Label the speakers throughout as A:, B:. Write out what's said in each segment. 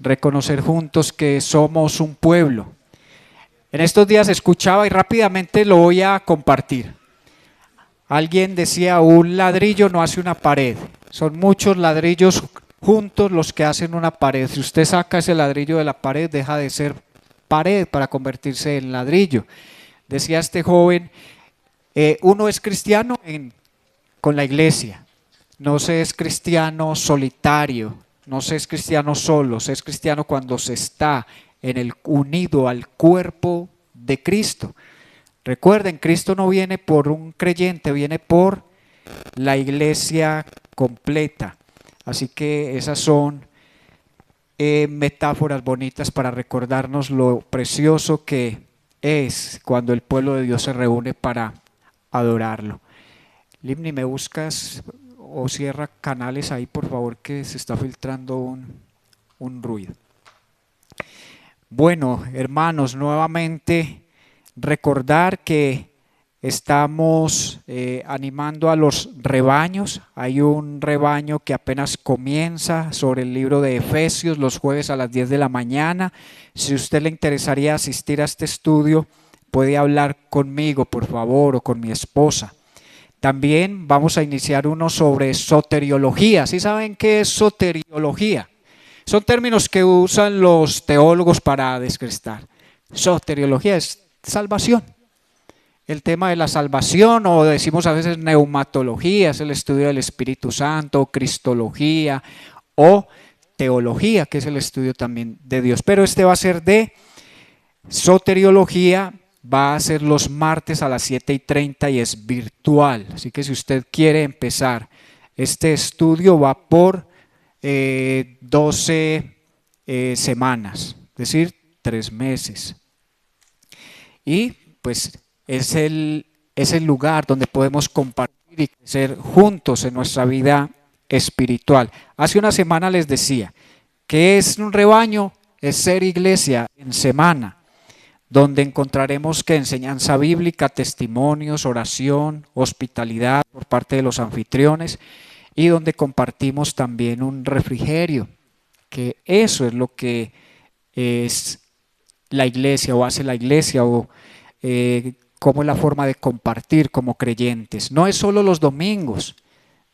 A: reconocer juntos que somos un pueblo. En estos días escuchaba y rápidamente lo voy a compartir. Alguien decía, un ladrillo no hace una pared, son muchos ladrillos juntos los que hacen una pared. Si usted saca ese ladrillo de la pared, deja de ser pared para convertirse en ladrillo. Decía este joven, uno es cristiano con la iglesia, no se es cristiano solitario, no se es cristiano solo, se es cristiano cuando se está unido al cuerpo de Cristo. Recuerden, Cristo no viene por un creyente, viene por la iglesia completa. Así que esas son metáforas bonitas para recordarnos lo precioso que es cuando el pueblo de Dios se reúne para adorarlo. Limni, ¿me buscas o cierra canales ahí, por favor, que se está filtrando un ruido? Bueno, hermanos, nuevamente recordar que estamos animando a los rebaños. Hay un rebaño que apenas comienza sobre el libro de Efesios los jueves a las 10 de la mañana. Si a usted le interesaría asistir a este estudio, puede hablar conmigo, por favor, o con mi esposa. También vamos a iniciar uno sobre soteriología. ¿Sí saben qué es soteriología? Son términos que usan los teólogos para descrestar. Soteriología es salvación. El tema de la salvación, o decimos a veces neumatología, es el estudio del Espíritu Santo, cristología o teología, que es el estudio también de Dios. Pero este va a ser de soteriología, va a ser los martes a las 7:30 y es virtual. Así que si usted quiere empezar este estudio, va por 12 semanas, es decir, 3 meses. Y pues es el lugar donde podemos compartir y crecer juntos en nuestra vida espiritual. Hace una semana les decía que es un rebaño, es ser iglesia en semana, donde encontraremos que enseñanza bíblica, testimonios, oración, hospitalidad por parte de los anfitriones y donde compartimos también un refrigerio, que eso es lo que es la iglesia o hace la iglesia o cómo es la forma de compartir como creyentes. No es solo los domingos,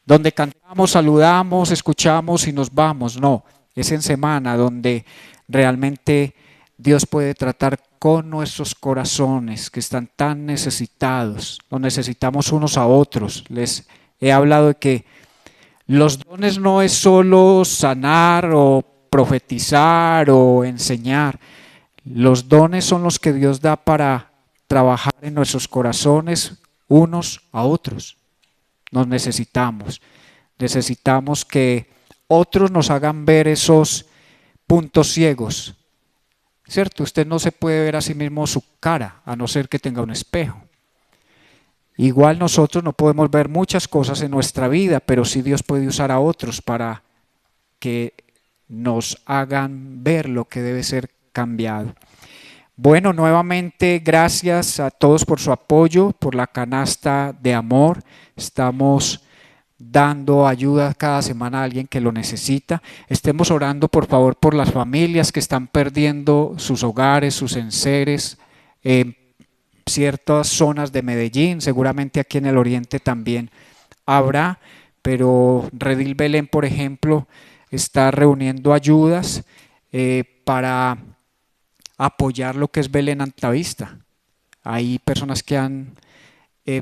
A: donde cantamos, saludamos, escuchamos y nos vamos, no, es en semana donde realmente Dios puede tratar con nuestros corazones que están tan necesitados, nos necesitamos unos a otros. Les he hablado de que los dones no es solo sanar o profetizar o enseñar, los dones son los que Dios da para trabajar en nuestros corazones unos a otros. Nos necesitamos que otros nos hagan ver esos puntos ciegos, ¿cierto? Usted no se puede ver a sí mismo su cara, a no ser que tenga un espejo. Igual nosotros no podemos ver muchas cosas en nuestra vida, pero sí Dios puede usar a otros para que nos hagan ver lo que debe ser cambiado. Bueno, nuevamente gracias a todos por su apoyo, por la canasta de amor. Estamos dando ayuda cada semana a alguien que lo necesita. Estemos orando por favor por las familias que están perdiendo sus hogares, sus enseres, ciertas zonas de Medellín, seguramente aquí en el oriente también habrá, pero Redil Belén, por ejemplo, está reuniendo ayudas para apoyar lo que es Belén Altavista. Hay personas que han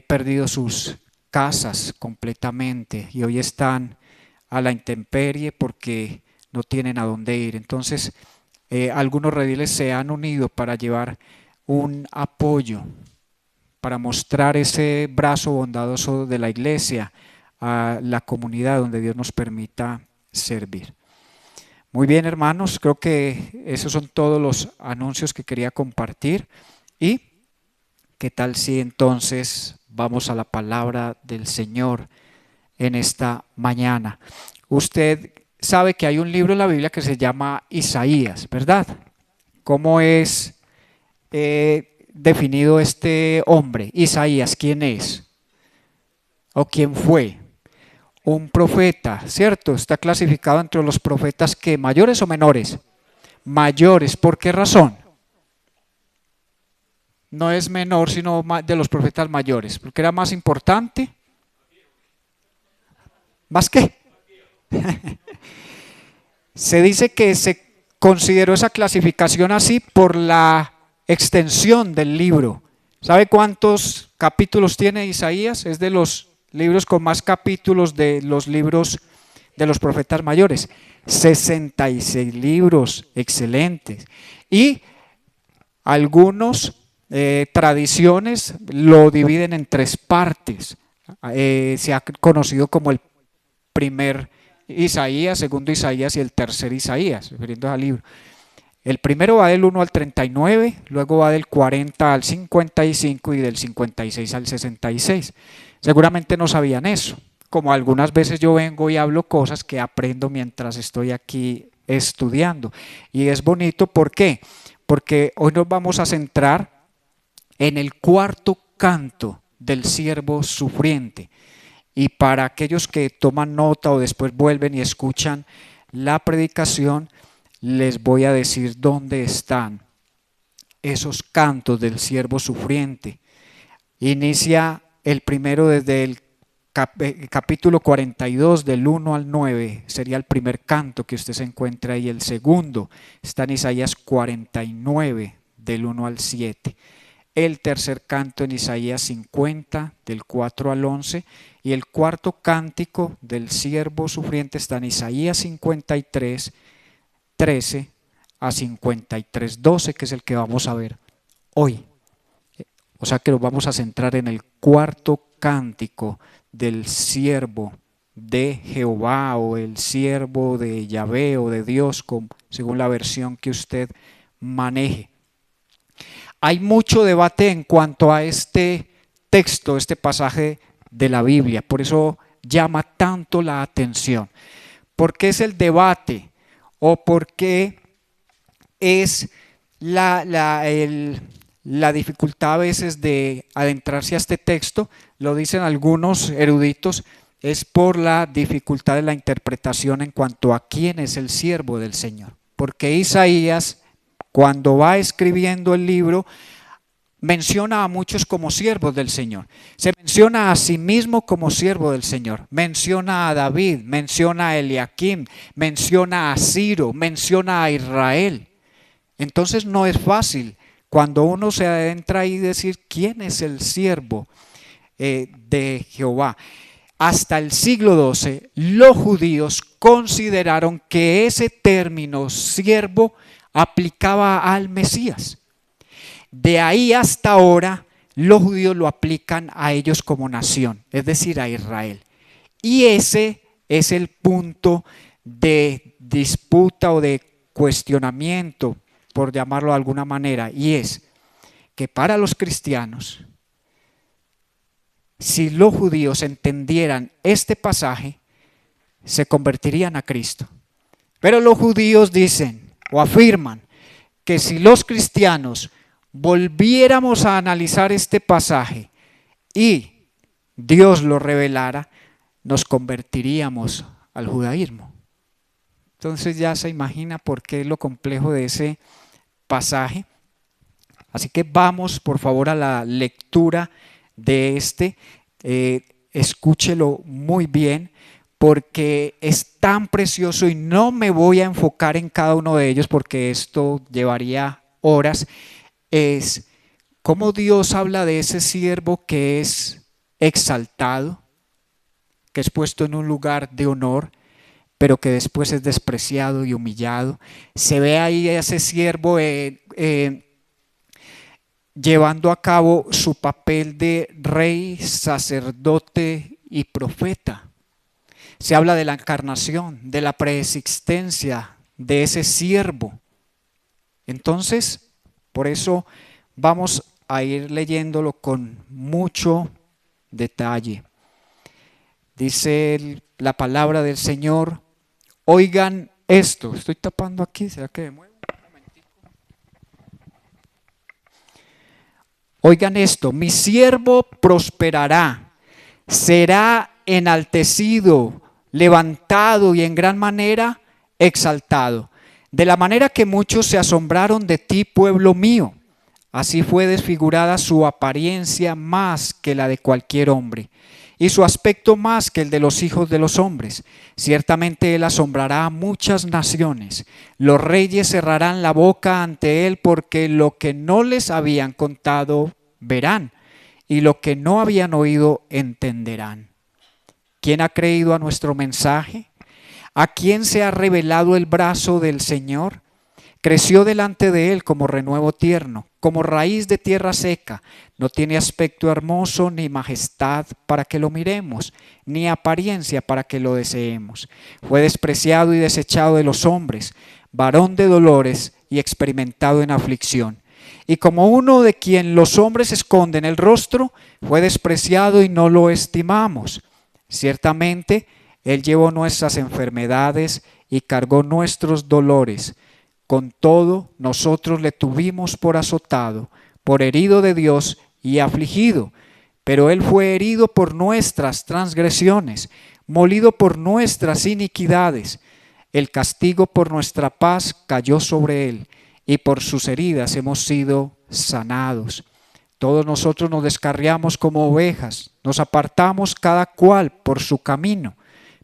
A: perdido sus casas completamente y hoy están a la intemperie porque no tienen a dónde ir. Entonces, algunos rediles se han unido para llevar un apoyo, para mostrar ese brazo bondadoso de la iglesia a la comunidad donde Dios nos permita servir. Muy bien, hermanos, creo que esos son todos los anuncios que quería compartir. ¿Y qué tal si entonces vamos a la palabra del Señor en esta mañana? Usted sabe que hay un libro en la Biblia que se llama Isaías, ¿verdad? ¿Cómo es definido este hombre? Isaías, ¿quién es? ¿O quién fue? Un profeta, ¿cierto? Está clasificado entre los profetas que mayores o menores. mayores. ¿Por qué razón? No es menor, sino de los profetas mayores, porque era más importante. ¿Más qué? Se dice que se consideró esa clasificación así por la extensión del libro. ¿Sabe cuántos capítulos tiene Isaías? Es de los libros con más capítulos de los libros de los profetas mayores. 66 libros, excelentes. Y algunos tradiciones lo dividen en 3 partes. Se ha conocido como el primer Isaías, segundo Isaías y el tercer Isaías, refiriéndose al libro. El primero va del 1 al 39, luego va del 40 al 55 y del 56 al 66. Seguramente no sabían eso, como algunas veces yo vengo y hablo cosas que aprendo mientras estoy aquí estudiando. Y es bonito, ¿por qué? Porque hoy nos vamos a centrar en el cuarto canto del siervo sufriente. Y para aquellos que toman nota o después vuelven y escuchan la predicación, les voy a decir dónde están esos cantos del siervo sufriente. Inicia el primero desde el capítulo 42 del 1 al 9, sería el primer canto que usted se encuentra ahí. El segundo está en Isaías 49 del 1 al 7. El tercer canto en Isaías 50 del 4 al 11 y el cuarto cántico del siervo sufriente está en Isaías 53, 13 a 53, 12, que es el que vamos a ver hoy. O sea que nos vamos a centrar en el cuarto cántico del siervo de Jehová o el siervo de Yahvé o de Dios, según la versión que usted maneje. Hay mucho debate en cuanto a este texto, este pasaje de la Biblia, por eso llama tanto la atención. ¿Por qué es el debate? ¿O por qué es la dificultad a veces de adentrarse a este texto? Lo dicen algunos eruditos, es por la dificultad de la interpretación en cuanto a quién es el siervo del Señor. Porque Isaías, cuando va escribiendo el libro, menciona a muchos como siervos del Señor. Se menciona a sí mismo como siervo del Señor. Menciona a David, menciona a Eliakim, menciona a Ciro, menciona a Israel. Entonces no es fácil cuando uno se adentra ahí decir quién es el siervo de Jehová. Hasta el siglo XII los judíos consideraron que ese término siervo aplicaba al Mesías. De ahí hasta ahora los judíos lo aplican a ellos como nación, es decir, a Israel. Y ese es el punto de disputa o de cuestionamiento, por llamarlo de alguna manera, y es que para los cristianos, si los judíos entendieran este pasaje, se convertirían a Cristo. Pero los judíos dicen o afirman que si los cristianos volviéramos a analizar este pasaje y Dios lo revelara, nos convertiríamos al judaísmo. Entonces ya se imagina por qué es lo complejo de ese pasaje. Así que vamos por favor a la lectura de escúchelo muy bien porque es tan precioso y no me voy a enfocar en cada uno de ellos porque esto llevaría horas. Es cómo Dios habla de ese siervo que es exaltado, que es puesto en un lugar de honor, pero que después es despreciado y humillado. Se ve ahí a ese siervo llevando a cabo su papel de rey, sacerdote y profeta. Se habla de la encarnación, de la preexistencia de ese siervo. Entonces, por eso vamos a ir leyéndolo con mucho detalle. Dice la palabra del Señor, oigan esto. Estoy tapando aquí, ¿será que me muevo? Oigan esto, mi siervo prosperará, será enaltecido, levantado y en gran manera exaltado. De la manera que muchos se asombraron de ti, pueblo mío, así fue desfigurada su apariencia más que la de cualquier hombre, y su aspecto más que el de los hijos de los hombres. Ciertamente él asombrará a muchas naciones. Los reyes cerrarán la boca ante él, porque lo que no les habían contado verán, y lo que no habían oído entenderán. ¿Quién ha creído a nuestro mensaje? ¿A quién se ha revelado el brazo del Señor? Creció delante de él como renuevo tierno, como raíz de tierra seca. No tiene aspecto hermoso ni majestad para que lo miremos, ni apariencia para que lo deseemos. Fue despreciado y desechado de los hombres, varón de dolores y experimentado en aflicción. Y como uno de quien los hombres esconden el rostro, fue despreciado y no lo estimamos. Ciertamente, él llevó nuestras enfermedades y cargó nuestros dolores. Con todo, nosotros le tuvimos por azotado, por herido de Dios y afligido. Pero él fue herido por nuestras transgresiones, molido por nuestras iniquidades. El castigo por nuestra paz cayó sobre él, y por sus heridas hemos sido sanados. Todos nosotros nos descarriamos como ovejas, nos apartamos cada cual por su camino,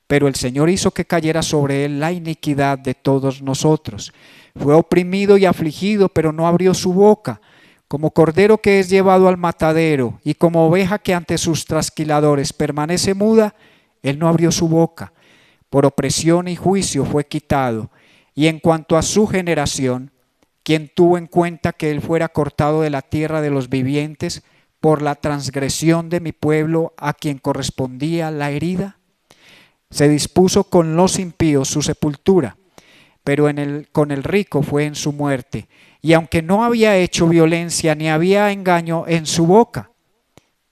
A: pero el Señor hizo que cayera sobre él la iniquidad de todos nosotros. Fue oprimido y afligido, pero no abrió su boca. Como cordero que es llevado al matadero, y como oveja que ante sus trasquiladores permanece muda, él no abrió su boca. Por opresión y juicio fue quitado. Y en cuanto a su generación, ¿quién tuvo en cuenta que él fuera cortado de la tierra de los vivientes por la transgresión de mi pueblo, a quien correspondía la herida? Se dispuso con los impíos su sepultura, pero con el rico fue en su muerte. Y aunque no había hecho violencia ni había engaño en su boca,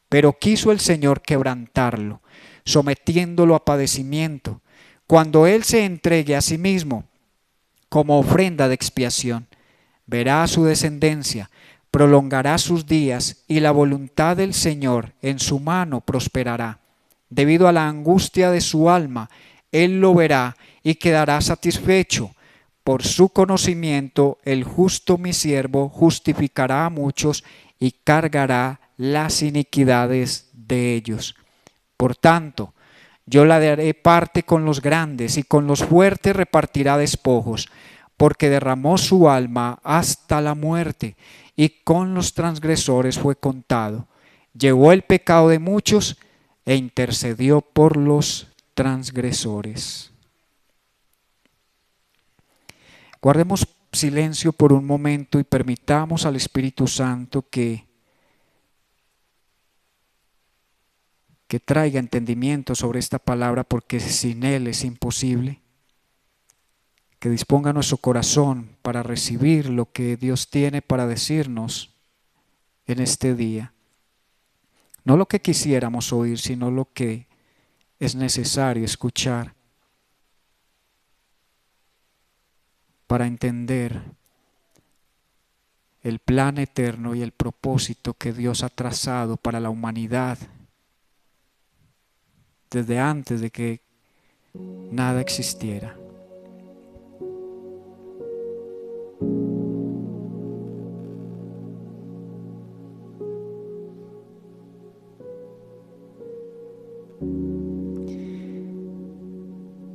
A: pero quiso el Señor quebrantarlo, sometiéndolo a padecimiento, cuando él se entregue a sí mismo como ofrenda de expiación. Verá a su descendencia, prolongará sus días, y la voluntad del Señor en su mano prosperará. Debido a la angustia de su alma, él lo verá y quedará satisfecho. Por su conocimiento, el justo mi siervo justificará a muchos y cargará las iniquidades de ellos. Por tanto, yo la daré parte con los grandes, y con los fuertes repartirá despojos, porque derramó su alma hasta la muerte, y con los transgresores fue contado. Llevó el pecado de muchos e intercedió por los transgresores. Guardemos silencio por un momento y permitamos al Espíritu Santo que traiga entendimiento sobre esta palabra, porque sin Él es imposible. Que disponga nuestro corazón para recibir lo que Dios tiene para decirnos en este día. No lo que quisiéramos oír, sino lo que es necesario escuchar para entender el plan eterno y el propósito que Dios ha trazado para la humanidad desde antes de que nada existiera.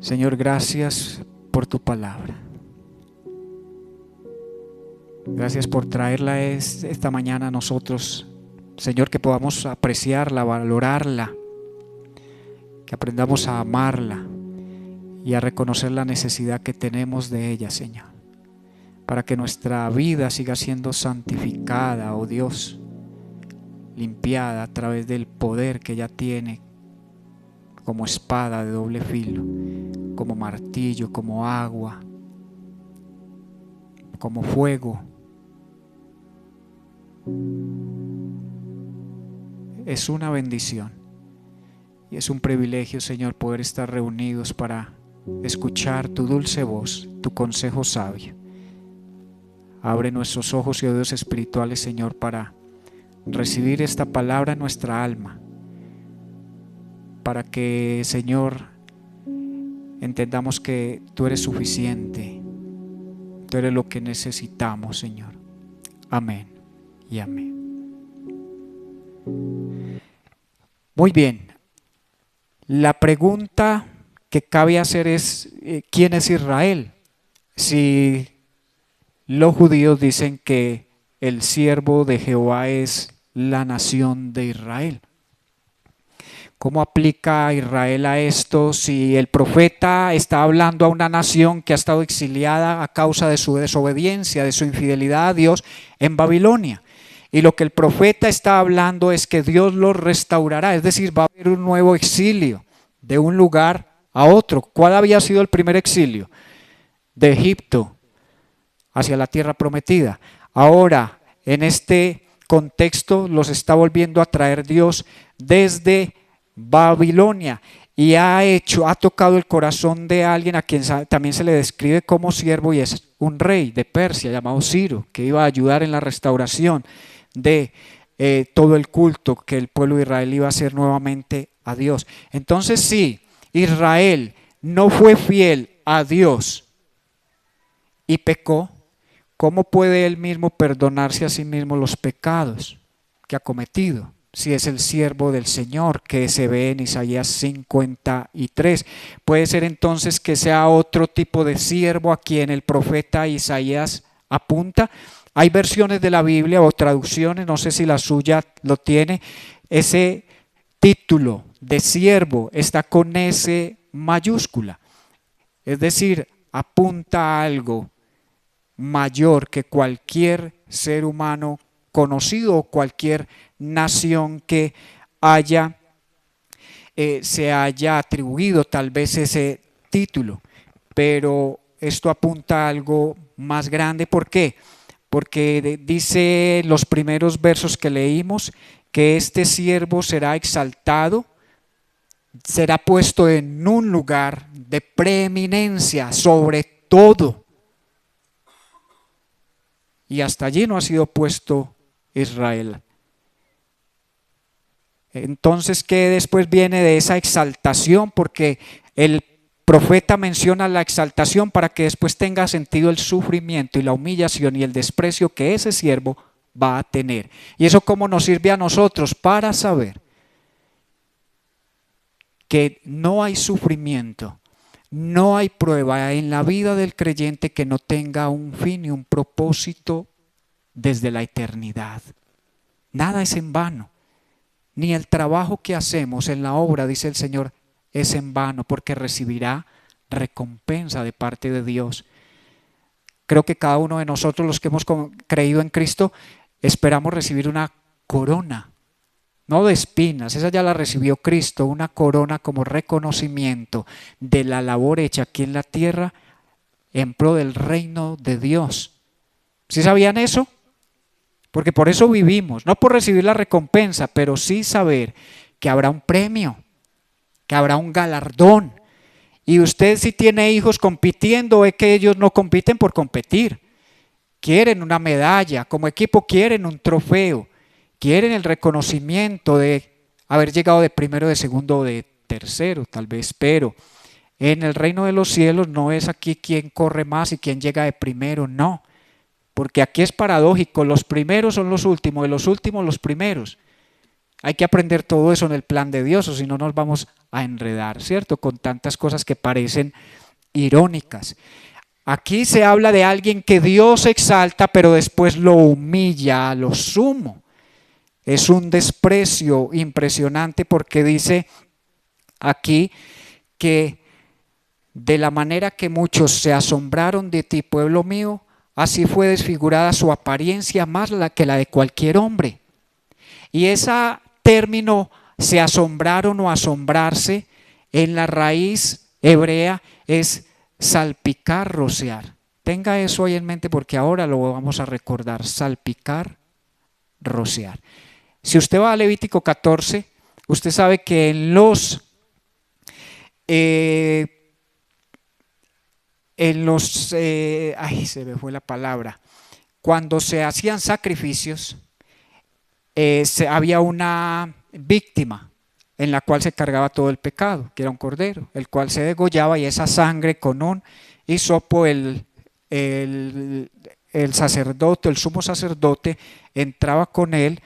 A: Señor, gracias por tu palabra. Gracias por traerla esta mañana a nosotros. Señor, que podamos apreciarla, valorarla, que aprendamos a amarla y a reconocer la necesidad que tenemos de ella, Señor, para que nuestra vida siga siendo santificada, oh Dios, limpiada a través del poder que ella tiene como espada de doble filo, como martillo, como agua, como fuego. Es una bendición y es un privilegio, Señor, poder estar reunidos para escuchar tu dulce voz, tu consejo sabio. Abre nuestros ojos y oídos espirituales, Señor, para recibir esta palabra en nuestra alma, para que, Señor, entendamos que tú eres suficiente, Tú eres lo que necesitamos, Señor. Amén y amén. Muy bien. La pregunta que cabe hacer es, ¿quién es Israel? Si los judíos dicen que el siervo de Jehová es la nación de Israel. ¿Cómo aplica Israel a esto si el profeta está hablando a una nación que ha estado exiliada a causa de su desobediencia, de su infidelidad a Dios en Babilonia? Y lo que el profeta está hablando es que Dios los restaurará, es decir, va a haber un nuevo exilio de un lugar a otro. ¿Cuál había sido el primer exilio? De Egipto hacia la tierra prometida. Ahora, en este contexto, los está volviendo a traer Dios desde Babilonia y ha tocado el corazón de alguien a quien también se le describe como siervo, y es un rey de Persia llamado Ciro, que iba a ayudar en la restauración de todo el culto que el pueblo de Israel iba a hacer nuevamente a Dios. Entonces, sí, Israel no fue fiel a Dios y pecó. ¿Cómo puede él mismo perdonarse a sí mismo los pecados que ha cometido? Si es el siervo del Señor, que se ve en Isaías 53. Puede ser entonces que sea otro tipo de siervo a quien el profeta Isaías apunta. Hay versiones de la Biblia o traducciones, no sé si la suya lo tiene, ese título de siervo está con S mayúscula. Es decir, apunta a algo mayor que cualquier ser humano conocido o cualquier nación que se haya atribuido tal vez ese título, pero esto apunta a algo más grande. ¿Por qué? Porque dice los primeros versos que leímos que este siervo será exaltado, será puesto en un lugar de preeminencia sobre todo. Y hasta allí no ha sido puesto Israel. Entonces, ¿qué después viene de esa exaltación? Porque el profeta menciona la exaltación para que después tenga sentido el sufrimiento y la humillación y el desprecio que ese siervo va a tener. ¿Y eso cómo nos sirve a nosotros? Para saber que no hay sufrimiento, no hay prueba en la vida del creyente que no tenga un fin y un propósito desde la eternidad. Nada es en vano, ni el trabajo que hacemos en la obra, dice el Señor, es en vano, porque recibirá recompensa de parte de Dios. Creo que cada uno de nosotros, los que hemos creído en Cristo, esperamos recibir una corona, no de espinas, esa ya la recibió Cristo, una corona como reconocimiento de la labor hecha aquí en la tierra en pro del reino de Dios. ¿Sí sabían eso? Porque por eso vivimos, no por recibir la recompensa, pero sí saber que habrá un premio, que habrá un galardón. Y usted, si tiene hijos compitiendo, ve que ellos no compiten por competir. Quieren una medalla, como equipo quieren un trofeo, quieren el reconocimiento de haber llegado de primero, de segundo o de tercero, tal vez, pero en el reino de los cielos no es aquí quien corre más y quien llega de primero, no. Porque aquí es paradójico, los primeros son los últimos y los últimos los primeros. Hay que aprender todo eso en el plan de Dios, o si no nos vamos a enredar, ¿cierto? Con tantas cosas que parecen irónicas. Aquí se habla de alguien que Dios exalta, pero después lo humilla a lo sumo. Es un desprecio impresionante, porque dice aquí que de la manera que muchos se asombraron de ti, pueblo mío, así fue desfigurada su apariencia más que la de cualquier hombre. Y ese término, se asombraron o asombrarse, en la raíz hebrea es salpicar, rociar. Tenga eso ahí en mente, porque ahora lo vamos a recordar: salpicar, rociar. Si usted va a Levítico 14, usted sabe que en los se me fue la palabra, cuando se hacían sacrificios, había una víctima en la cual se cargaba todo el pecado, que era un cordero, el cual se degollaba, y esa sangre con un hisopo, el el, el sacerdote, el sumo sacerdote, entraba con él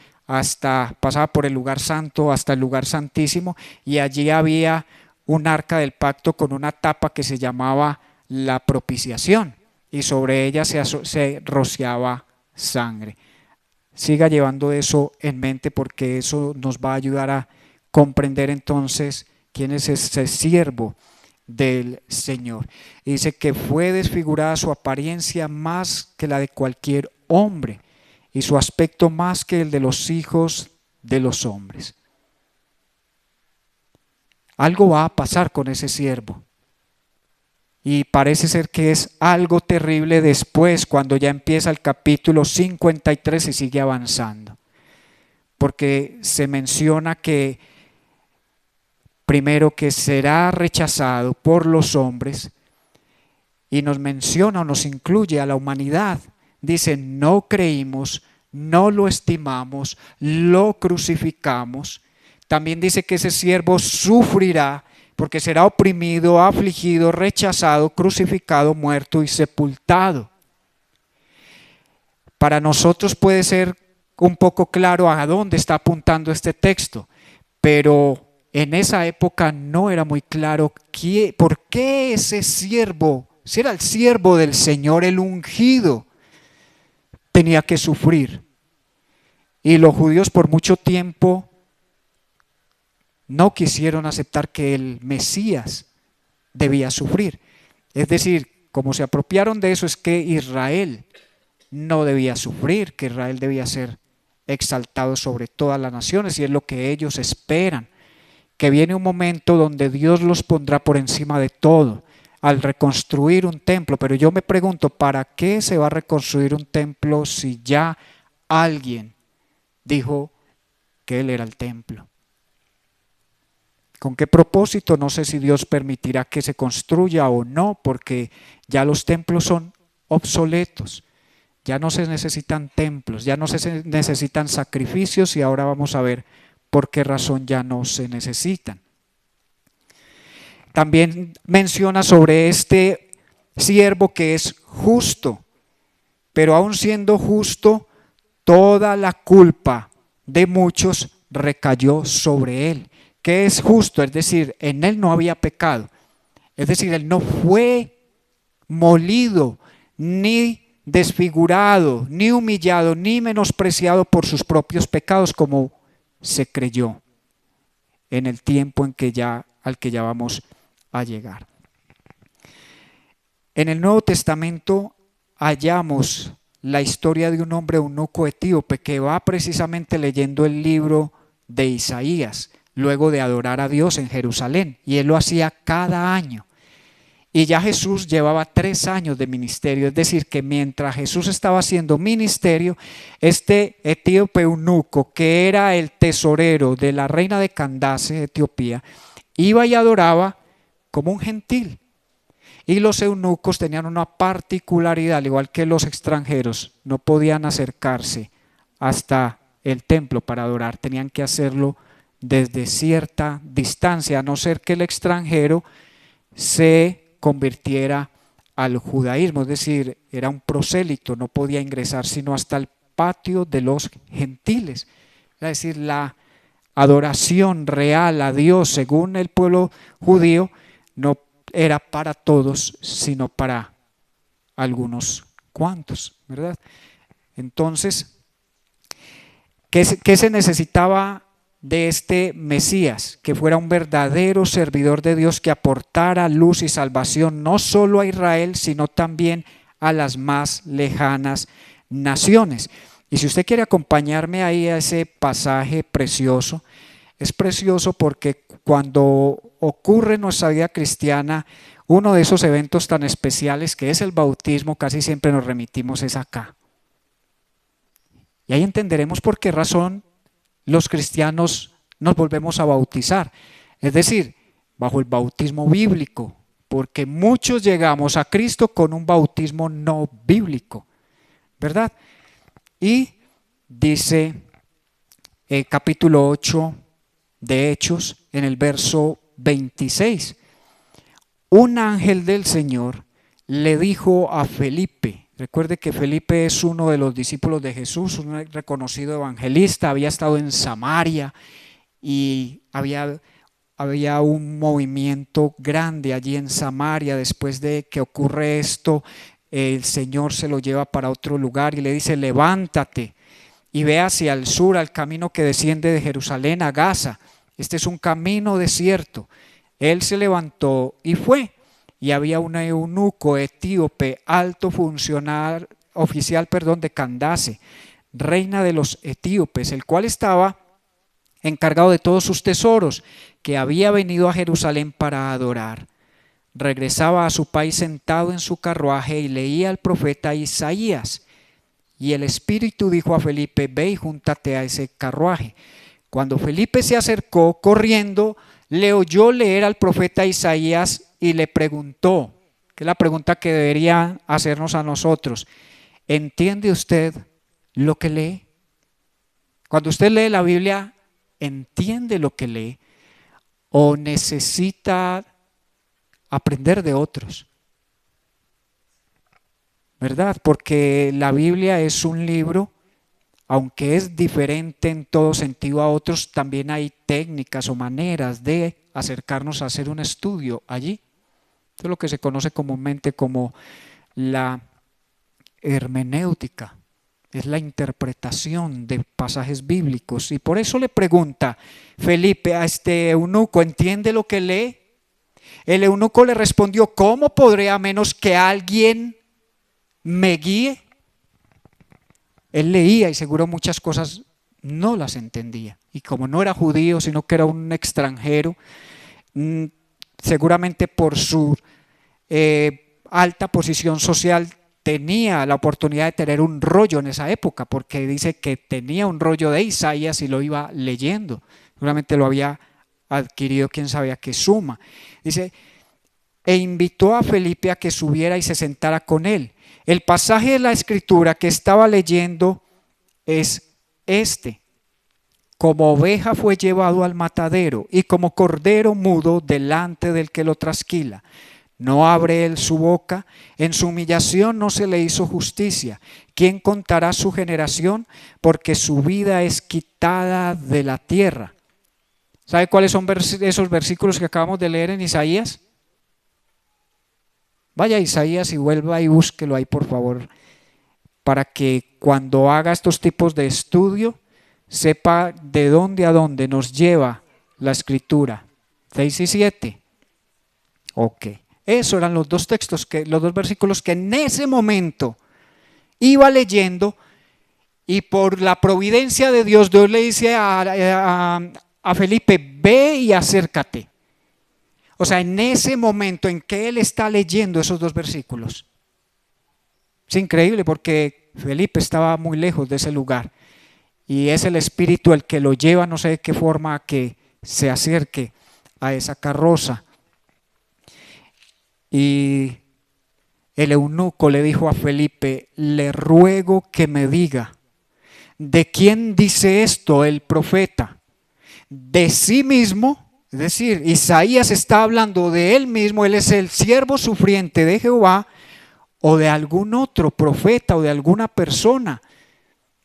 A: pasaba por el lugar santo hasta el lugar santísimo, y allí había un arca del pacto con una tapa que se llamaba la propiciación, y sobre ella se rociaba sangre. Siga llevando eso en mente, porque eso nos va a ayudar a comprender entonces quién es ese siervo del Señor. Y dice que fue desfigurada su apariencia más que la de cualquier hombre, y su aspecto más que el de los hijos de los hombres. Algo va a pasar con ese siervo, y parece ser que es algo terrible después, cuando ya empieza el capítulo 53 y sigue avanzando, porque se menciona que primero que será rechazado por los hombres, y nos menciona o nos incluye a la humanidad. Dice, no creímos, no lo estimamos, lo crucificamos. También dice que ese siervo sufrirá, porque será oprimido, afligido, rechazado, crucificado, muerto y sepultado. Para nosotros puede ser un poco claro a dónde está apuntando este texto, pero en esa época no era muy claro por qué ese siervo, si era el siervo del Señor, el ungido, tenía que sufrir. Y los judíos por mucho tiempo no quisieron aceptar que el Mesías debía sufrir. Es decir, como se apropiaron de eso, es que Israel no debía sufrir, que Israel debía ser exaltado sobre todas las naciones, y es lo que ellos esperan, que viene un momento donde Dios los pondrá por encima de todo al reconstruir un templo. Pero yo me pregunto, ¿para qué se va a reconstruir un templo si ya alguien dijo que Él era el templo? ¿Con qué propósito? No sé si Dios permitirá que se construya o no, porque ya los templos son obsoletos. Ya no se necesitan templos, ya no se necesitan sacrificios, y ahora vamos a ver por qué razón ya no se necesitan. También menciona sobre este siervo que es justo, pero aun siendo justo, toda la culpa de muchos recayó sobre él. ¿Qué es justo? Es decir, en él no había pecado. Es decir, él no fue molido, ni desfigurado, ni humillado, ni menospreciado por sus propios pecados, como se creyó en el tiempo al que ya vamos a llegar. En el Nuevo Testamento hallamos la historia de un hombre eunuco etíope que va precisamente leyendo el libro de Isaías luego de adorar a Dios en Jerusalén, y él lo hacía cada año. Y ya Jesús llevaba 3 años de ministerio, es decir, que mientras Jesús estaba haciendo ministerio, este etíope eunuco, que era el tesorero de la reina de Candace de Etiopía, iba y adoraba como un gentil. Y los eunucos tenían una particularidad, al igual que los extranjeros, no podían acercarse hasta el templo para adorar, tenían que hacerlo desde cierta distancia, a no ser que el extranjero se convirtiera al judaísmo, es decir, era un prosélito, no podía ingresar sino hasta el patio de los gentiles. Es decir, la adoración real a Dios según el pueblo judío no era para todos, sino para algunos cuantos, ¿verdad? Entonces, ¿qué se necesitaba de este Mesías? Que fuera un verdadero servidor de Dios, que aportara luz y salvación no solo a Israel, sino también a las más lejanas naciones. Y si usted quiere acompañarme ahí a ese pasaje precioso, es precioso porque cuando ocurre en nuestra vida cristiana uno de esos eventos tan especiales que es el bautismo, casi siempre nos remitimos es acá. Y ahí entenderemos por qué razón los cristianos nos volvemos a bautizar. Es decir, bajo el bautismo bíblico, porque muchos llegamos a Cristo con un bautismo no bíblico, ¿verdad? Y dice capítulo 8 de Hechos, en el verso 26, un ángel del Señor le dijo a Felipe, recuerde que Felipe es uno de los discípulos de Jesús, un reconocido evangelista, había estado en Samaria y había un movimiento grande allí en Samaria. Después de que ocurre esto, el Señor se lo lleva para otro lugar y le dice: levántate y ve hacia el sur, al camino que desciende de Jerusalén a Gaza. Este es un camino desierto. Él se levantó y fue. Y había un eunuco etíope, alto funcionario, oficial de Candace, reina de los etíopes, el cual estaba encargado de todos sus tesoros, que había venido a Jerusalén para adorar. Regresaba a su país sentado en su carruaje y leía al profeta Isaías. Y el Espíritu dijo a Felipe: ve y júntate a ese carruaje. Cuando Felipe se acercó corriendo, le oyó leer al profeta Isaías y le preguntó, que es la pregunta que debería hacernos a nosotros: ¿entiende usted lo que lee? Cuando usted lee la Biblia, ¿entiende lo que lee? ¿O necesita aprender de otros? ¿Verdad? Porque la Biblia es un libro, aunque es diferente en todo sentido a otros, también hay técnicas o maneras de acercarnos a hacer un estudio allí. Esto es lo que se conoce comúnmente como la hermenéutica, es la interpretación de pasajes bíblicos. Y por eso le pregunta Felipe a este eunuco: ¿entiende lo que lee? El eunuco le respondió: ¿cómo podré a menos que alguien me guíe? Él leía y seguro muchas cosas no las entendía. Y como no era judío, sino que era un extranjero, seguramente por su alta posición social tenía la oportunidad de tener un rollo en esa época, porque dice que tenía un rollo de Isaías y lo iba leyendo. Seguramente lo había adquirido quién sabe a qué suma. Dice: e invitó a Felipe a que subiera y se sentara con él. El pasaje de la escritura que estaba leyendo es este: como oveja fue llevado al matadero y como cordero mudo delante del que lo trasquila. No abre él su boca, en su humillación no se le hizo justicia. ¿Quién contará su generación? Porque su vida es quitada de la tierra. ¿Sabe cuáles son esos versículos que acabamos de leer en Isaías? Vaya a Isaías y vuelva y búsquelo ahí, por favor, para que cuando haga estos tipos de estudio sepa de dónde a dónde nos lleva la escritura. 6 y 7. Ok. Esos eran los dos textos, los dos versículos que en ese momento iba leyendo, y por la providencia de Dios, Dios le dice a Felipe: ve y acércate. O sea, en ese momento en que él está leyendo esos dos versículos. Es increíble porque Felipe estaba muy lejos de ese lugar y es el Espíritu el que lo lleva, no sé de qué forma, a que se acerque a esa carroza. Y el eunuco le dijo a Felipe: le ruego que me diga, ¿de quién dice esto el profeta? ¿De sí mismo? Es decir, Isaías está hablando de él mismo, él es el siervo sufriente de Jehová, o de algún otro profeta o de alguna persona.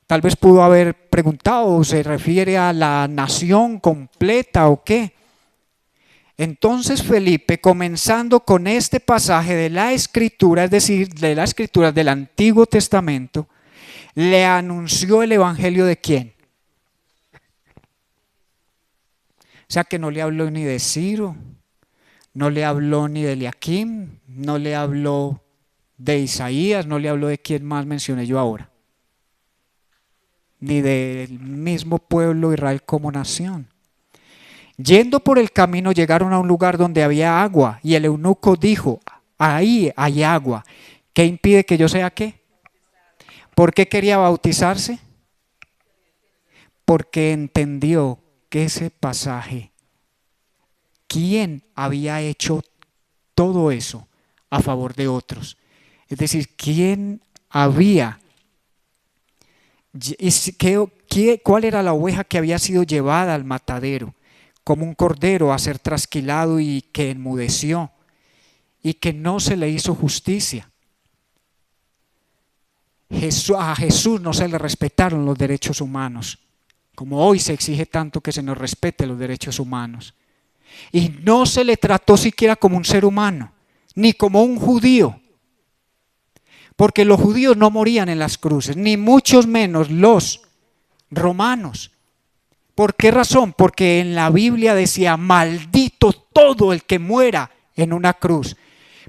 A: Tal vez pudo haber preguntado: ¿se refiere a la nación completa o qué? Entonces Felipe, comenzando con este pasaje de la Escritura, es decir, de la Escritura del Antiguo Testamento, le anunció el Evangelio ¿de quién? O sea que no le habló ni de Ciro, no le habló ni de Eliakim, no le habló de Isaías, no le habló de quién más mencioné yo ahora, ni del mismo pueblo Israel como nación. Yendo por el camino llegaron a un lugar donde había agua, y el eunuco dijo: ahí hay agua, ¿qué impide que yo sea qué? ¿Por qué quería bautizarse? Porque entendió que ese pasaje, ¿quién había hecho todo eso a favor de otros? Es decir, ¿quién había? ¿Cuál era la oveja que había sido llevada al matadero como un cordero a ser trasquilado y que enmudeció? y que no se le hizo justicia. A Jesús no se le respetaron los derechos humanos, como hoy se exige tanto que se nos respete los derechos humanos. Y no se le trató siquiera como un ser humano, ni como un judío, porque los judíos no morían en las cruces, ni muchos menos los romanos. ¿Por qué razón? Porque en la Biblia decía, maldito todo el que muera en una cruz,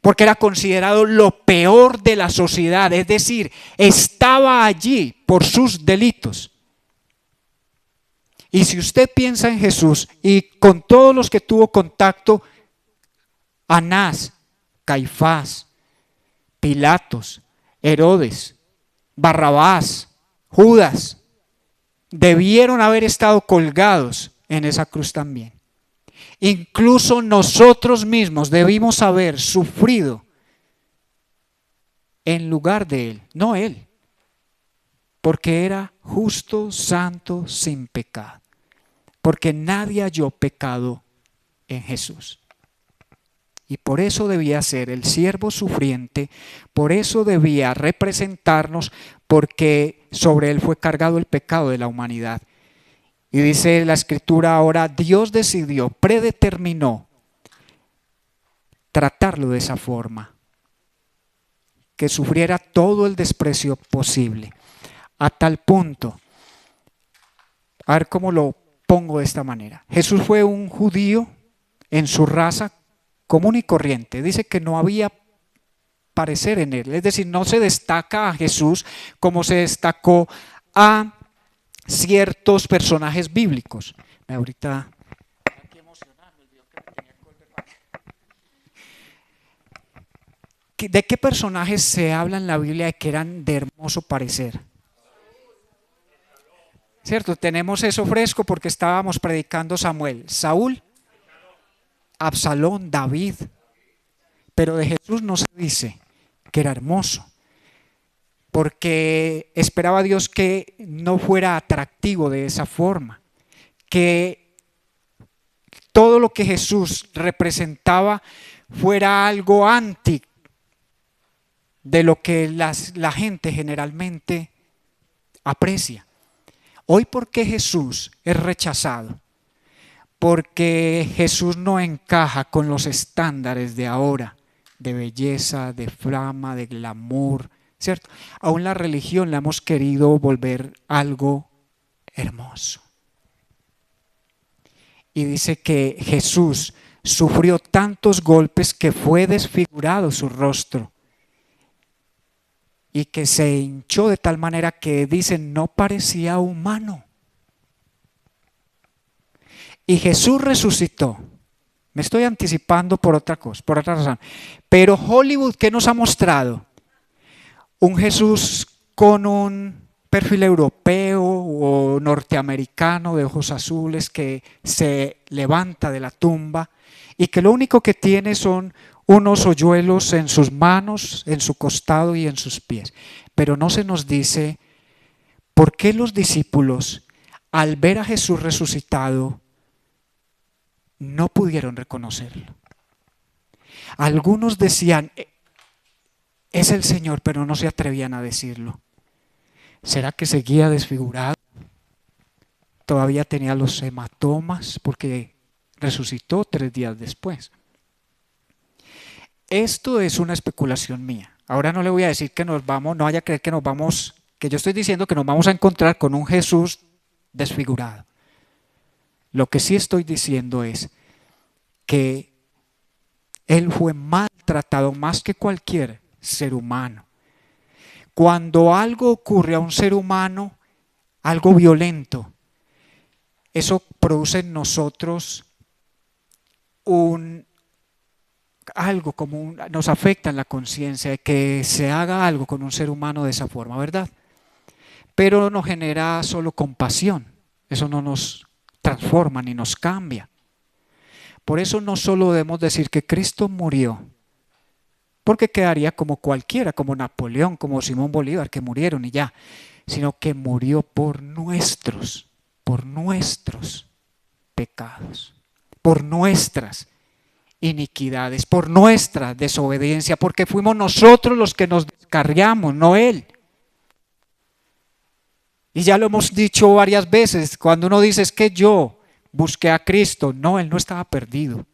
A: porque era considerado lo peor de la sociedad, es decir, estaba allí por sus delitos. Y si usted piensa en Jesús y con todos los que tuvo contacto, Anás, Caifás, Pilatos, Herodes, Barrabás, Judas, debieron haber estado colgados en esa cruz también. Incluso nosotros mismos debimos haber sufrido en lugar de él, no él, porque era justo, santo, sin pecado, porque nadie halló pecado en Jesús. Y por eso debía ser el siervo sufriente, por eso debía representarnos, porque sobre él fue cargado el pecado de la humanidad. Y dice la Escritura ahora, Dios decidió, predeterminó tratarlo de esa forma, que sufriera todo el desprecio posible, a tal punto, a ver cómo lo pongo de esta manera. Jesús fue un judío en su raza común y corriente, dice que no había parecer en él, es decir, no se destaca a Jesús como se destacó a ciertos personajes bíblicos. Ahorita ¿de qué personajes se habla en la Biblia de que eran de hermoso parecer? ¿Cierto? Tenemos eso fresco porque estábamos predicando Samuel, Saúl, Absalón, David, pero de Jesús no se dice que era hermoso, porque esperaba a Dios que no fuera atractivo de esa forma, que todo lo que Jesús representaba fuera algo anti de lo que la gente generalmente aprecia. Hoy, ¿por qué Jesús es rechazado? Porque Jesús no encaja con los estándares de ahora, de belleza, de flama, de glamour, ¿cierto? Aún la religión la hemos querido volver algo hermoso. Y dice que Jesús sufrió tantos golpes que fue desfigurado su rostro y que se hinchó de tal manera que dicen no parecía humano. Y Jesús resucitó. Me estoy anticipando por otra cosa, por otra razón. Pero Hollywood, ¿qué nos ha mostrado? Un Jesús con un perfil europeo o norteamericano de ojos azules que se levanta de la tumba y que lo único que tiene son unos hoyuelos en sus manos, en su costado y en sus pies. Pero no se nos dice por qué los discípulos, al ver a Jesús resucitado, no pudieron reconocerlo. Algunos decían, es el Señor, pero no se atrevían a decirlo. ¿Será que seguía desfigurado? Todavía tenía los hematomas porque resucitó 3 días después. Esto es una especulación mía. Ahora no le voy a decir que nos vamos, no vaya a creer que nos vamos, que yo estoy diciendo que nos vamos a encontrar con un Jesús desfigurado. Lo que sí estoy diciendo es que Él fue maltratado más que cualquier ser humano. Cuando algo ocurre a un ser humano, algo violento, eso produce en nosotros algo como nos afecta en la conciencia de que se haga algo con un ser humano de esa forma, ¿verdad? Pero no genera solo compasión, eso no nos transforma ni nos cambia. Por eso no solo debemos decir que Cristo murió, porque quedaría como cualquiera, como Napoleón, como Simón Bolívar, que murieron y ya, sino que murió por nuestros pecados, por nuestras iniquidades, por nuestra desobediencia, porque fuimos nosotros los que nos descarriamos, no Él. Y ya lo hemos dicho varias veces, cuando uno dice es que yo busqué a Cristo, no, Él no estaba perdido.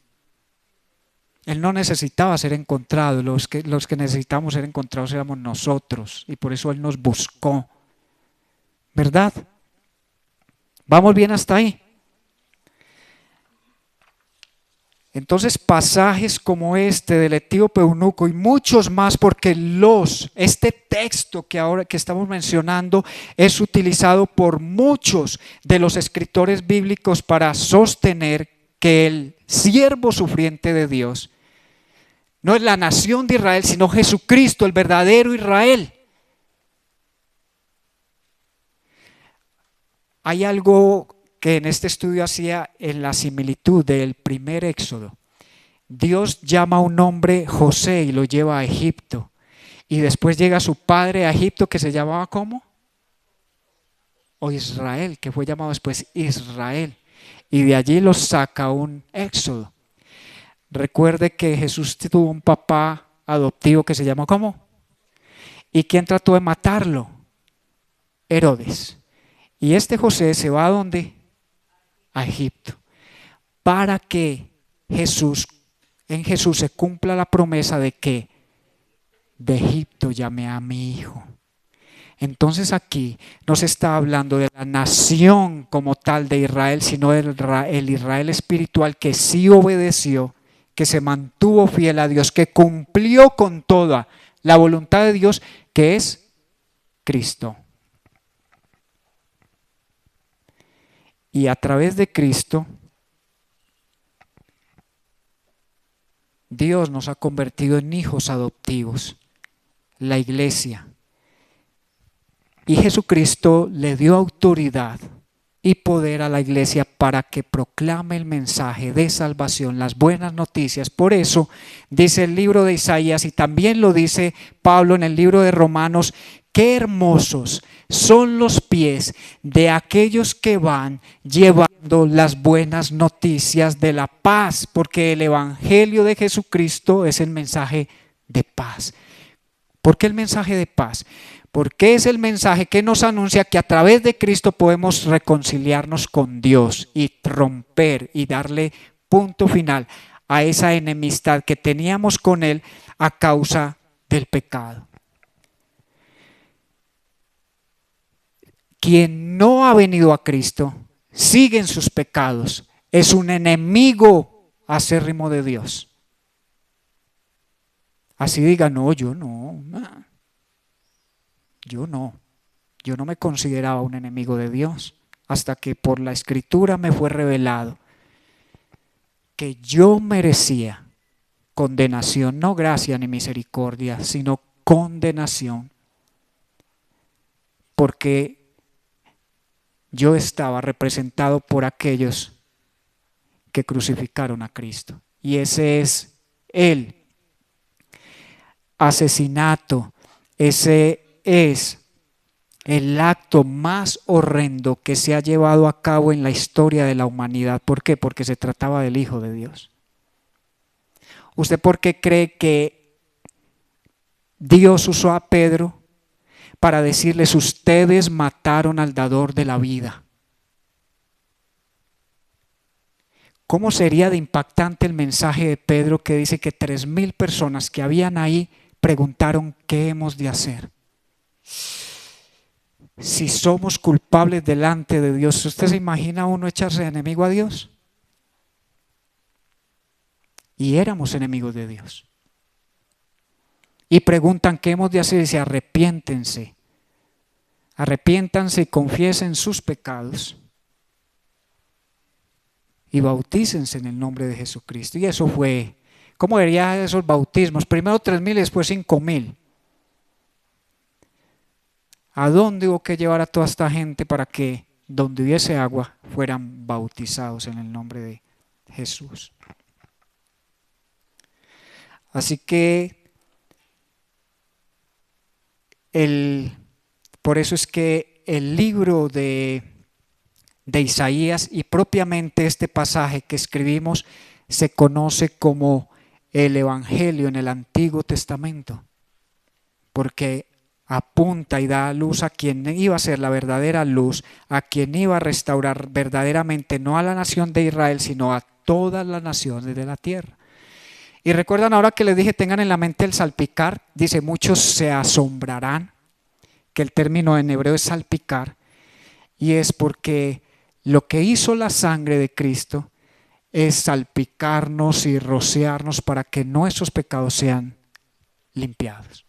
A: Él no necesitaba ser encontrado, los que necesitamos ser encontrados éramos nosotros, y por eso Él nos buscó. ¿Verdad? ¿Vamos bien hasta ahí? Entonces pasajes como este del etíope eunuco y muchos más, porque este texto que ahora que estamos mencionando es utilizado por muchos de los escritores bíblicos para sostener que el siervo sufriente de Dios no es la nación de Israel, sino Jesucristo, el verdadero Israel. Hay algo que en este estudio hacía en la similitud del primer Éxodo. Dios llama a un hombre José y lo lleva a Egipto. Y después llega su padre a Egipto, que se llamaba ¿cómo? O Israel, que fue llamado después Israel. Y de allí los saca un Éxodo. Recuerde que Jesús tuvo un papá adoptivo que se llamó ¿cómo? ¿Y quién trató de matarlo? Herodes. Y este José se va ¿a dónde? A Egipto, para que en Jesús se cumpla la promesa de que de Egipto llamé a mi hijo. Entonces aquí no se está hablando de la nación como tal de Israel, sino del el Israel espiritual que sí obedeció, que se mantuvo fiel a Dios, que cumplió con toda la voluntad de Dios, que es Cristo. Y a través de Cristo, Dios nos ha convertido en hijos adoptivos, la iglesia. Y Jesucristo le dio autoridad y poder a la iglesia para que proclame el mensaje de salvación, las buenas noticias. Por eso dice el libro de Isaías y también lo dice Pablo en el libro de Romanos, qué hermosos son los pies de aquellos que van llevando las buenas noticias de la paz, porque el evangelio de Jesucristo es el mensaje de paz. ¿Por qué el mensaje de paz? Porque es el mensaje que nos anuncia que a través de Cristo podemos reconciliarnos con Dios y romper y darle punto final a esa enemistad que teníamos con Él a causa del pecado. Quien no ha venido a Cristo sigue en sus pecados, es un enemigo acérrimo de Dios. Así diga, no, yo no. Yo no me consideraba un enemigo de Dios hasta que por la Escritura me fue revelado que yo merecía condenación, no gracia ni misericordia, sino condenación, porque yo estaba representado por aquellos que crucificaron a Cristo. Y ese es el asesinato, ese es el acto más horrendo que se ha llevado a cabo en la historia de la humanidad. ¿Por qué? Porque se trataba del Hijo de Dios. ¿Usted por qué cree que Dios usó a Pedro para decirles, ustedes mataron al dador de la vida? ¿Cómo sería de impactante el mensaje de Pedro que dice que 3,000 personas que habían ahí preguntaron qué hemos de hacer? Si somos culpables delante de Dios, ¿usted se imagina uno echarse de enemigo a Dios? Y éramos enemigos de Dios. Y preguntan qué hemos de hacer y dice, arrepiéntense y confiesen sus pecados y bautícense en el nombre de Jesucristo. Y eso fue, ¿cómo verían esos bautismos? Primero 3,000 y después 5,000. ¿A dónde hubo que llevar a toda esta gente para que donde hubiese agua fueran bautizados en el nombre de Jesús? Así que por eso es que el libro de Isaías y propiamente este pasaje que escribimos se conoce como el Evangelio en el Antiguo Testamento, porque apunta y da luz a quien iba a ser la verdadera luz, a quien iba a restaurar verdaderamente no a la nación de Israel, sino a todas las naciones de la tierra. Y recuerdan ahora que les dije, tengan en la mente el salpicar, dice, muchos se asombrarán, que el término en hebreo es salpicar, y es porque lo que hizo la sangre de Cristo es salpicarnos y rociarnos para que nuestros pecados sean limpiados.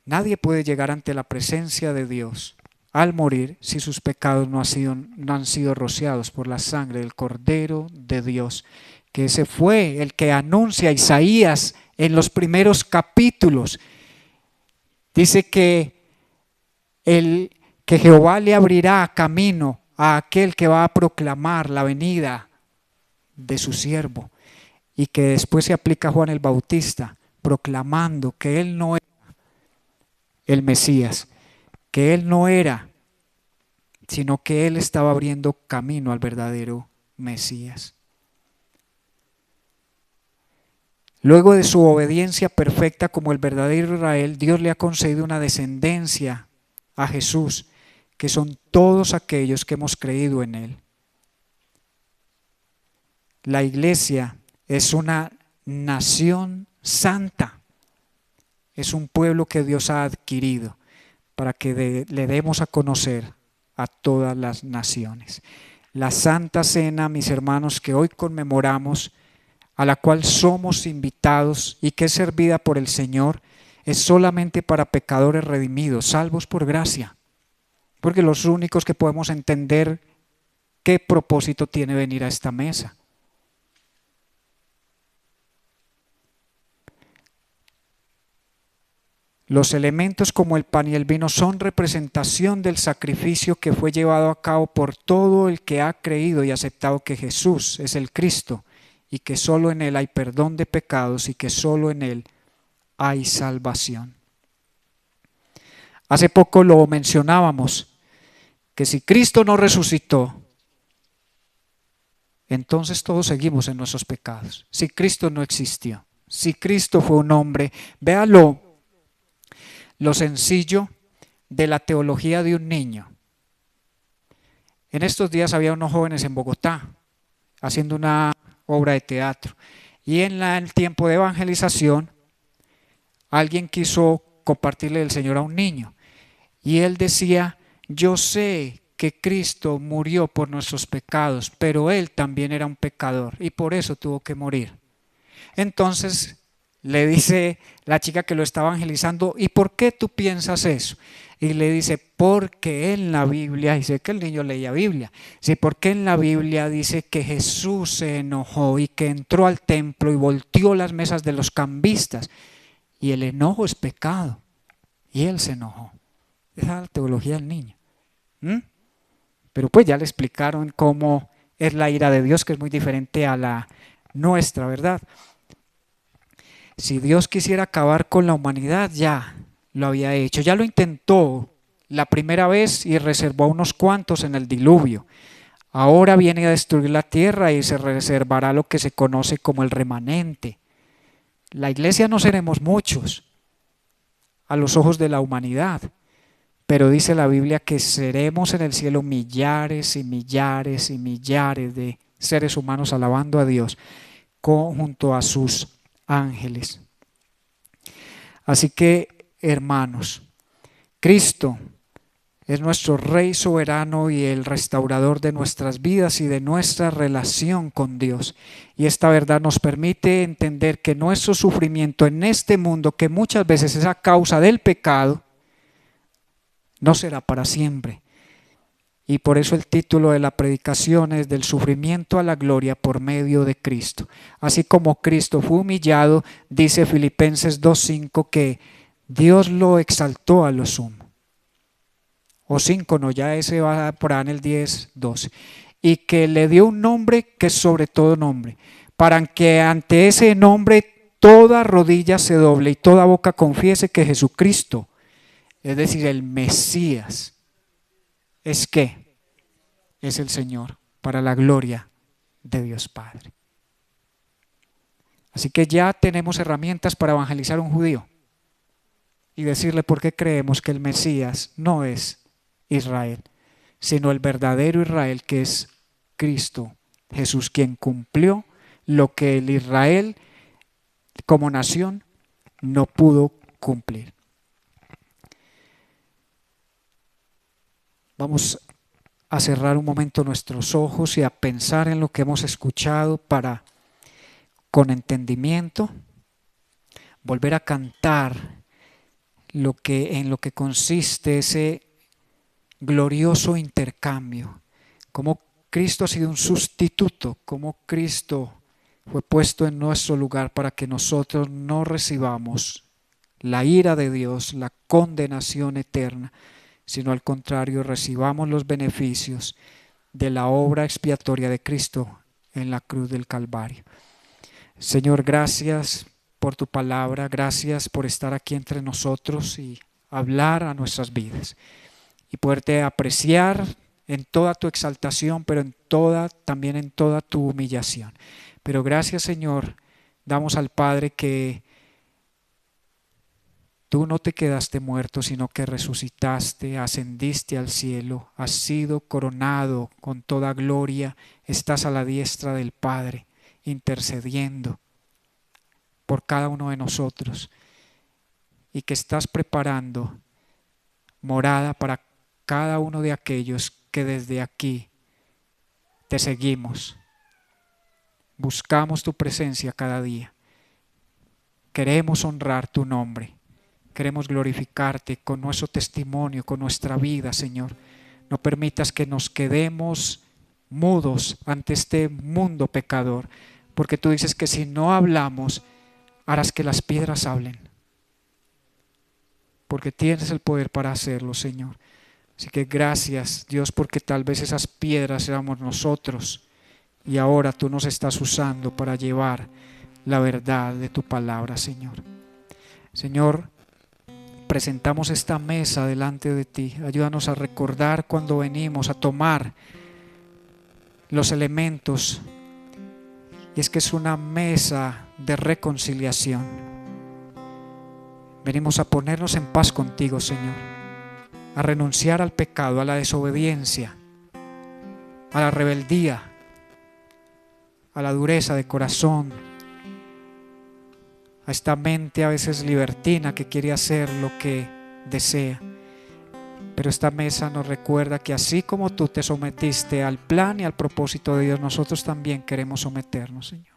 A: Nadie puede llegar ante la presencia de Dios al morir si sus pecados no han sido rociados por la sangre del Cordero de Dios, que ese fue el que anuncia Isaías en los primeros capítulos. Dice que Jehová le abrirá camino a aquel que va a proclamar la venida de su siervo, y que después se aplica a Juan el Bautista, proclamando que él no era el Mesías, que él no era, sino que él estaba abriendo camino al verdadero Mesías. Luego de su obediencia perfecta como el verdadero Israel, Dios le ha concedido una descendencia a Jesús, que son todos aquellos que hemos creído en él. La iglesia es una nación santa, es un pueblo que Dios ha adquirido para que le demos a conocer a todas las naciones. La Santa Cena, mis hermanos, que hoy conmemoramos, a la cual somos invitados y que es servida por el Señor, es solamente para pecadores redimidos, salvos por gracia, porque los únicos que podemos entender qué propósito tiene venir a esta mesa. Los elementos como el pan y el vino son representación del sacrificio que fue llevado a cabo por todo el que ha creído y aceptado que Jesús es el Cristo y que solo en Él hay perdón de pecados y que solo en Él hay salvación. Hace poco lo mencionábamos, que si Cristo no resucitó, entonces todos seguimos en nuestros pecados. Si Cristo no existió, si Cristo fue un hombre, véalo lo sencillo de la teología de un niño. En estos días había unos jóvenes en Bogotá haciendo una obra de teatro y en el tiempo de evangelización alguien quiso compartirle el Señor a un niño y él decía: yo sé que Cristo murió por nuestros pecados, pero él también era un pecador y por eso tuvo que morir. Entonces le dice la chica que lo está evangelizando: ¿y por qué tú piensas eso? Y le dice: porque en la Biblia, y sé que el niño leía Biblia, sí, porque en la Biblia dice que Jesús se enojó y que entró al templo y volteó las mesas de los cambistas, y el enojo es pecado, y él se enojó. Esa es la teología del niño. Pero pues ya le explicaron cómo es la ira de Dios, que es muy diferente a la nuestra, ¿verdad? Si Dios quisiera acabar con la humanidad, ya lo había hecho. Ya lo intentó la primera vez y reservó a unos cuantos en el diluvio. Ahora viene a destruir la tierra y se reservará lo que se conoce como el remanente. La iglesia no seremos muchos a los ojos de la humanidad, pero dice la Biblia que seremos en el cielo millares y millares y millares de seres humanos alabando a Dios junto a sus ángeles. Así que, hermanos, Cristo es nuestro Rey soberano y el restaurador de nuestras vidas y de nuestra relación con Dios. Y esta verdad nos permite entender que nuestro sufrimiento en este mundo, que muchas veces es a causa del pecado, no será para siempre. Y por eso el título de la predicación es: del sufrimiento a la gloria por medio de Cristo. Así como Cristo fue humillado, dice Filipenses 2:5 que Dios lo exaltó a lo sumo. O 5, no, ya ese va por ahí en el 10:12. Y que le dio un nombre que es sobre todo nombre, para que ante ese nombre toda rodilla se doble y toda boca confiese que Jesucristo, es decir, el Mesías, ¿es qué? es el Señor, para la gloria de Dios Padre. Así que ya tenemos herramientas para evangelizar a un judío y decirle por qué creemos que el Mesías no es Israel, sino el verdadero Israel, que es Cristo Jesús, quien cumplió lo que el Israel como nación no pudo cumplir. Vamos a cerrar un momento nuestros ojos y a pensar en lo que hemos escuchado para, con entendimiento, volver a cantar en lo que consiste ese glorioso intercambio, cómo Cristo ha sido un sustituto, cómo Cristo fue puesto en nuestro lugar para que nosotros no recibamos la ira de Dios, la condenación eterna, sino al contrario, recibamos los beneficios de la obra expiatoria de Cristo en la cruz del Calvario. Señor, gracias por tu palabra, gracias por estar aquí entre nosotros y hablar a nuestras vidas y poderte apreciar en toda tu exaltación, pero también en toda tu humillación. Pero gracias, Señor, damos al Padre que tú no te quedaste muerto, sino que resucitaste, ascendiste al cielo, has sido coronado con toda gloria, estás a la diestra del Padre, intercediendo por cada uno de nosotros, y que estás preparando morada para cada uno de aquellos que desde aquí te seguimos. Buscamos tu presencia cada día. Queremos honrar tu nombre. Queremos glorificarte con nuestro testimonio, con nuestra vida, Señor. No permitas que nos quedemos mudos ante este mundo pecador, porque tú dices que si no hablamos, harás que las piedras hablen. Porque tienes el poder para hacerlo, Señor. Así que gracias, Dios, porque tal vez esas piedras éramos nosotros y ahora tú nos estás usando para llevar la verdad de tu palabra, Señor. Señor, presentamos esta mesa delante de ti. Ayúdanos a recordar cuando venimos a tomar los elementos. Y es que es una mesa de reconciliación. Venimos a ponernos en paz contigo, Señor. A renunciar al pecado, a la desobediencia, a la rebeldía, a la dureza de corazón, a esta mente a veces libertina que quiere hacer lo que desea. Pero esta mesa nos recuerda que así como tú te sometiste al plan y al propósito de Dios, nosotros también queremos someternos, Señor.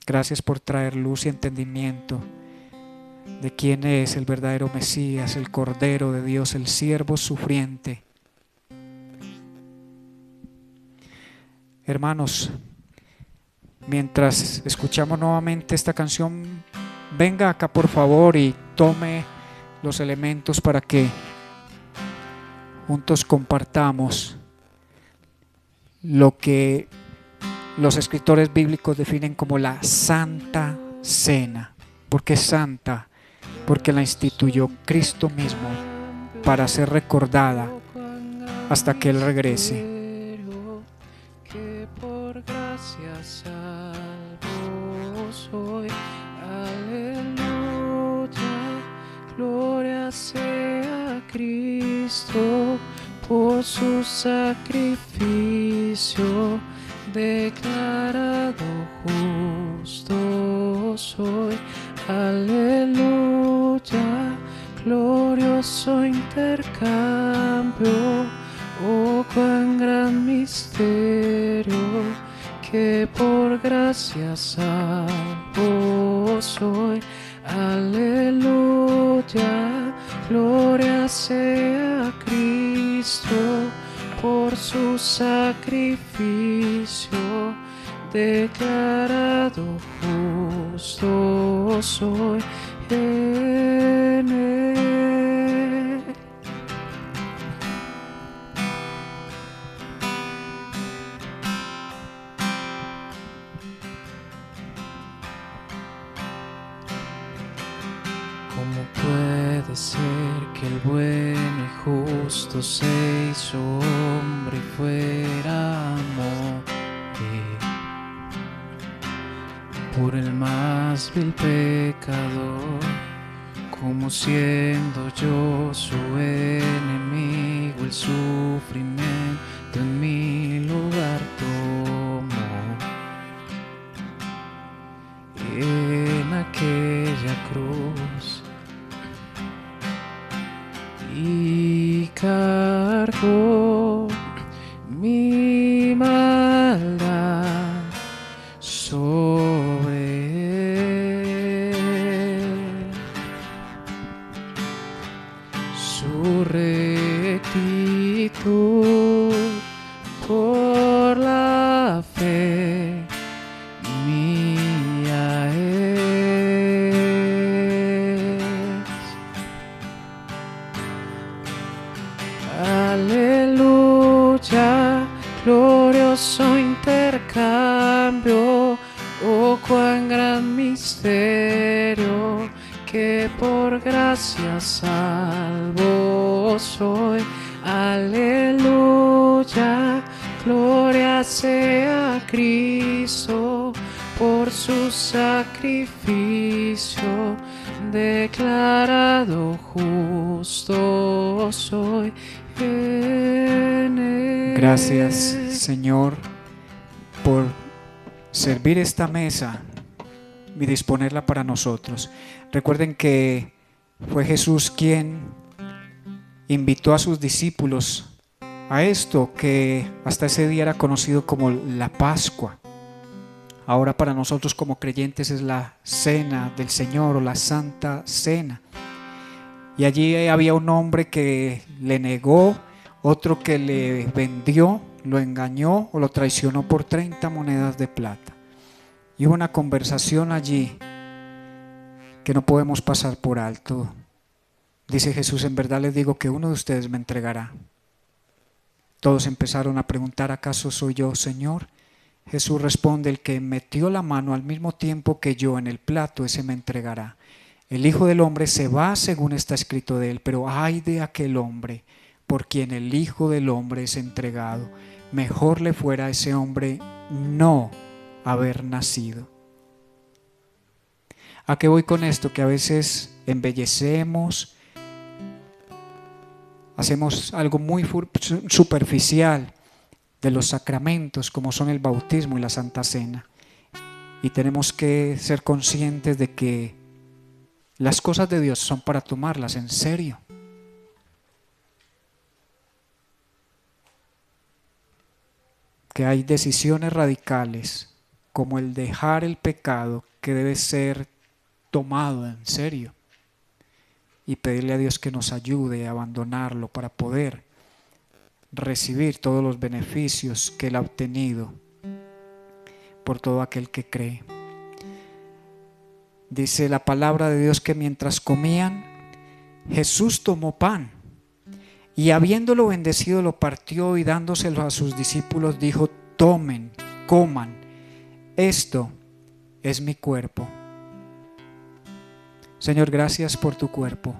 A: Gracias por traer luz y entendimiento de quién es el verdadero Mesías, el Cordero de Dios, el siervo sufriente. Hermanos, mientras escuchamos nuevamente esta canción, venga acá por favor y tome los elementos para que juntos compartamos lo que los escritores bíblicos definen como la Santa Cena. ¿Por qué santa? Porque la instituyó Cristo mismo para ser recordada hasta que Él regrese.
B: Gloria sea Cristo por su sacrificio, declarado justo soy. Aleluya, glorioso intercambio, oh cuán gran misterio, que por gracia salvo soy. Aleluya, gloria sea a Cristo por su sacrificio, declarado justo soy en Él. ¿Cómo puedo de ser que el bueno y justo se hizo hombre y fuera amor por el más vil pecador, como siendo yo su enemigo, el sufrimiento en mi lugar tomó. En aquella cruz y cargó mi maldad sobre él. Su rectitud por la fe mía es. Aleluya, glorioso intercambio, oh cuán gran misterio, que por gracia salvo soy. Aleluya, gloria sea a Cristo, por su sacrificio declarado justo soy en él.
A: Gracias, Señor, por servir esta mesa y disponerla para nosotros. Recuerden que fue Jesús quien invitó a sus discípulos a esto que hasta ese día era conocido como la Pascua. Ahora para nosotros como creyentes es la Cena del Señor o la Santa Cena. Y allí había un hombre que le negó, otro que le vendió, lo engañó o lo traicionó por 30 monedas de plata. Y hubo una conversación allí que no podemos pasar por alto. Dice Jesús: en verdad les digo que uno de ustedes me entregará. Todos empezaron a preguntar: ¿acaso soy yo, Señor? Jesús responde: el que metió la mano al mismo tiempo que yo en el plato, ese me entregará. El Hijo del Hombre se va según está escrito de él, pero ay de aquel hombre por quien el Hijo del Hombre es entregado. Mejor le fuera a ese hombre no haber nacido. ¿A qué voy con esto? Que a veces embellecemos, hacemos algo muy superficial de los sacramentos como son el bautismo y la Santa Cena, y tenemos que ser conscientes de que las cosas de Dios son para tomarlas en serio. Que hay decisiones radicales como el dejar el pecado que debe ser tomado en serio y pedirle a Dios que nos ayude a abandonarlo para poder recibir todos los beneficios que Él ha obtenido por todo aquel que cree. Dice la palabra de Dios que mientras comían, Jesús tomó pan y habiéndolo bendecido lo partió y dándoselo a sus discípulos dijo: tomen, coman, esto es mi cuerpo. Señor, gracias por tu cuerpo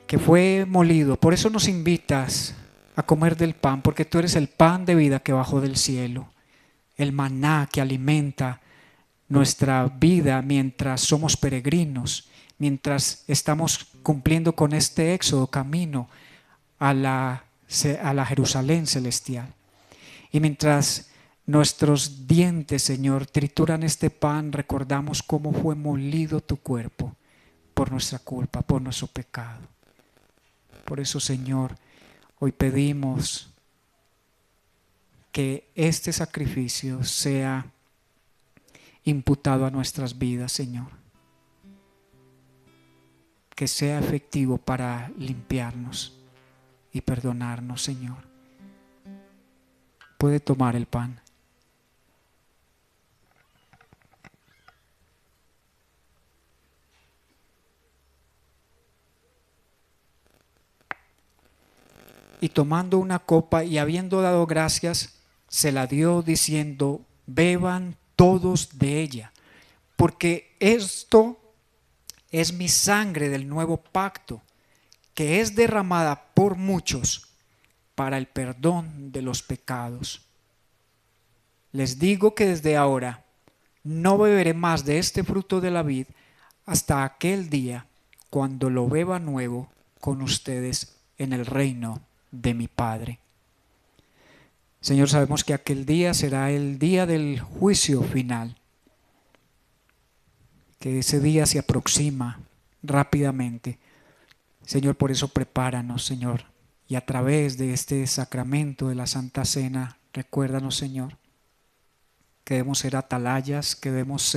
A: que fue molido. Por eso nos invitas a comer del pan, porque tú eres el pan de vida que bajó del cielo, el maná que alimenta nuestra vida mientras somos peregrinos, mientras estamos cumpliendo con este éxodo camino a la Jerusalén celestial. Y mientras nuestros dientes, Señor, trituran este pan, recordamos cómo fue molido tu cuerpo por nuestra culpa, por nuestro pecado. Por eso, Señor, hoy pedimos que este sacrificio sea imputado a nuestras vidas, Señor. Que sea efectivo para limpiarnos y perdonarnos, Señor. Puede tomar el pan. Y tomando una copa y habiendo dado gracias, se la dio diciendo: beban todos de ella, porque esto es mi sangre del nuevo pacto, que es derramada por muchos para el perdón de los pecados. Les digo que desde ahora no beberé más de este fruto de la vid hasta aquel día cuando lo beba nuevo con ustedes en el reino de mi Padre. Señor, sabemos que aquel día será el día del juicio final, que ese día se aproxima rápidamente. Señor, por eso prepáranos, Señor, y a través de este sacramento de la Santa Cena, recuérdanos, Señor, que debemos ser atalayas, que debemos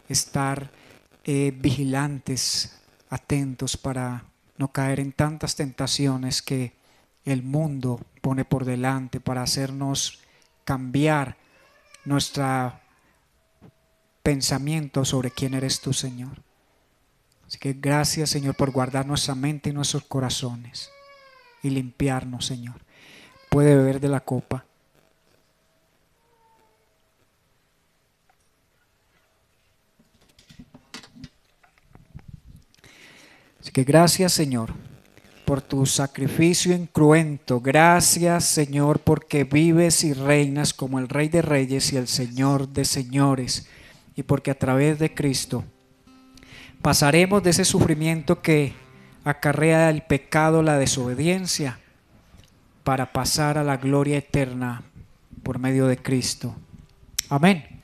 A: estar vigilantes, atentos para no caer en tantas tentaciones que el mundo pone por delante para hacernos cambiar nuestro pensamiento sobre quién eres tú, Señor. Así que gracias, Señor, por guardar nuestra mente y nuestros corazones y limpiarnos, Señor. Puede beber de la copa. Así que gracias, Señor, por tu sacrificio incruento. Gracias, Señor, porque vives y reinas como el Rey de Reyes y el Señor de Señores. Y porque a través de Cristo pasaremos de ese sufrimiento que acarrea el pecado, la desobediencia, para pasar a la gloria eterna por medio de Cristo. Amén.